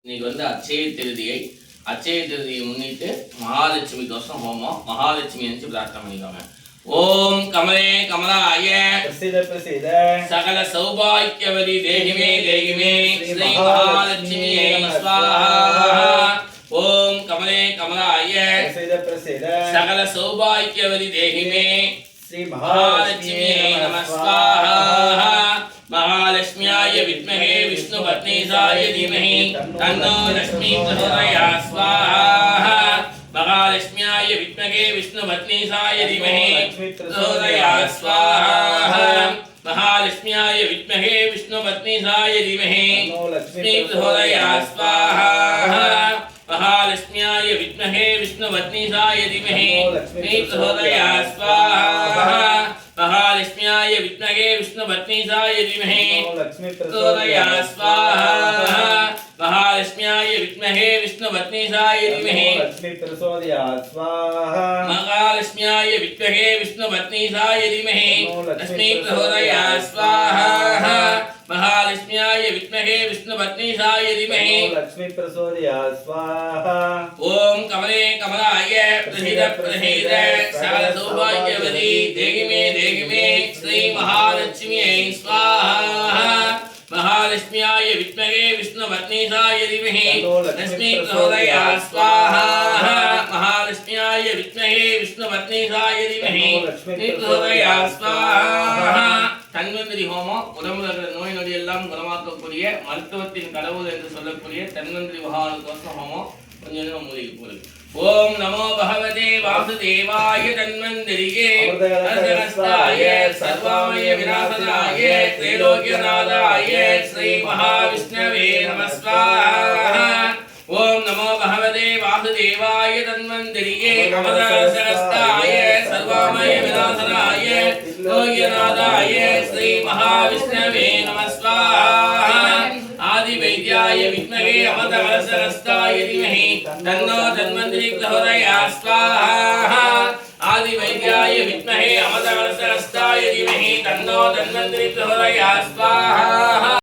இன்னைக்கு அட்சய திருதியை. அட்சய திருதியை முன்னிட்டு மகாலட்சுமி தோஷம் ஹோமம். மகாலட்சுமி நினைச்சு பிரார்த்தனை பண்ணிக்கோங்க. ஓம் கமலே கமலாய பிரசித சகல சௌபாக்கியவதி தேகிமே தேகிமே ஸ்ரீ மகாலட்சுமியே ஸ்வாஹா. ஓம் கமலே கமலாய பிரசித சகல சௌபாக்கியவதி தேகிமே ஸ்ரீ மகாலட்சுமியே நம ஸ்வாஹா. महालक्ष्म्याय विद्महे विष्णुपत्नीसाय धीमहि तन्नो लक्ष्मी प्रचोदयात् स्वाहा. महालक्ष्म्याय विद्महे विष्णुपत्नीसाय धीमहि प्रचोदयात् स्वाहा. महालक्ष्म्याय विद्महे विष्णुपत्नीसाय धीमहि लक्ष्मी प्रचोदयात् स्वाहा. महालक्ष्म्याय विद्महे विष्णुपत्नीसाय धीमहि लक्ष्मी प्रचोदयात् स्वाहा. महालक्ष्म्याय विद्महे विष्णुपत्नीसाय धीमहि लक्ष्मी प्रचोदयात् स्वाहा. महालक्ष्म्याय विद्महे विष्णुपत्नीसाय धीमहि लक्ष्मी प्रचोदयात् स्वाहा. महालक्ष्म्याय विद्महे विष्णुपत्नीसाय धीमहि लक्ष्मी प्रचोदयात् स्वाहा. महालक्ष्म्याय विद्महे विष्णुपत्नीसाय धीमहि लक्ष्मी प्रचोदयात् स्वाहा. ओम कमले कमलाय प्रसीद प्रसीद सकल सौभाग्यवती देहि मे श्री महालक्ष्म्यै स्वाहा. महालक्ष्म्याय विद्महे विष्णुपत्नीसाय धीमहि लक्ष्मी प्रचोदयात् स्वाहा. महालक्ष्म्याय विद्महे विष्णुपत्नीसाय धीमहि लक्ष्मी प्रचोदयात् स्वाहा. தன்வந்திரி ஹோமம் உடம்புல இருக்கிற நோய் நொடி எல்லாம் குணமாக்கக்கூடிய மருத்துவத்தின் கடவுள் என்று சொல்லக்கூடிய தன்வந்திரி மகானுக்கோசம் ஹோமம் கொஞ்சம் நேரம் மூலிகை போகுது. ஓம் நமோ பகவதே வாசுதேவாய தன்வந்திரியே அர்த்தகஸ்தாய சர்வாமய விநாசனாய த்ரைலோக்யநாதாய ஸ்ரீ மகாவிஷ்ணவே நமஸ்வாஹா. ஓம் நமோ பகவதே வாசுதேவாய தன்வந்திரியே அர்த்தகஸ்தாய சர்வாமய விநாசனாய த்ரைலோக்யநாதாய ஸ்ரீ மகாவிஷ்ணவே நமஸ்வாஹா. आदि वैद्याय विद्महे अमृतकलशहस्ताय धीमहि तन्नो धन्वन्तरि प्रचोदयात् स्वाहा. आदि वैद्याय विद्महे अमृतकलशहस्ताय धीमहि तन्नो धन्वन्तरि प्रचोदयात् स्वाहा.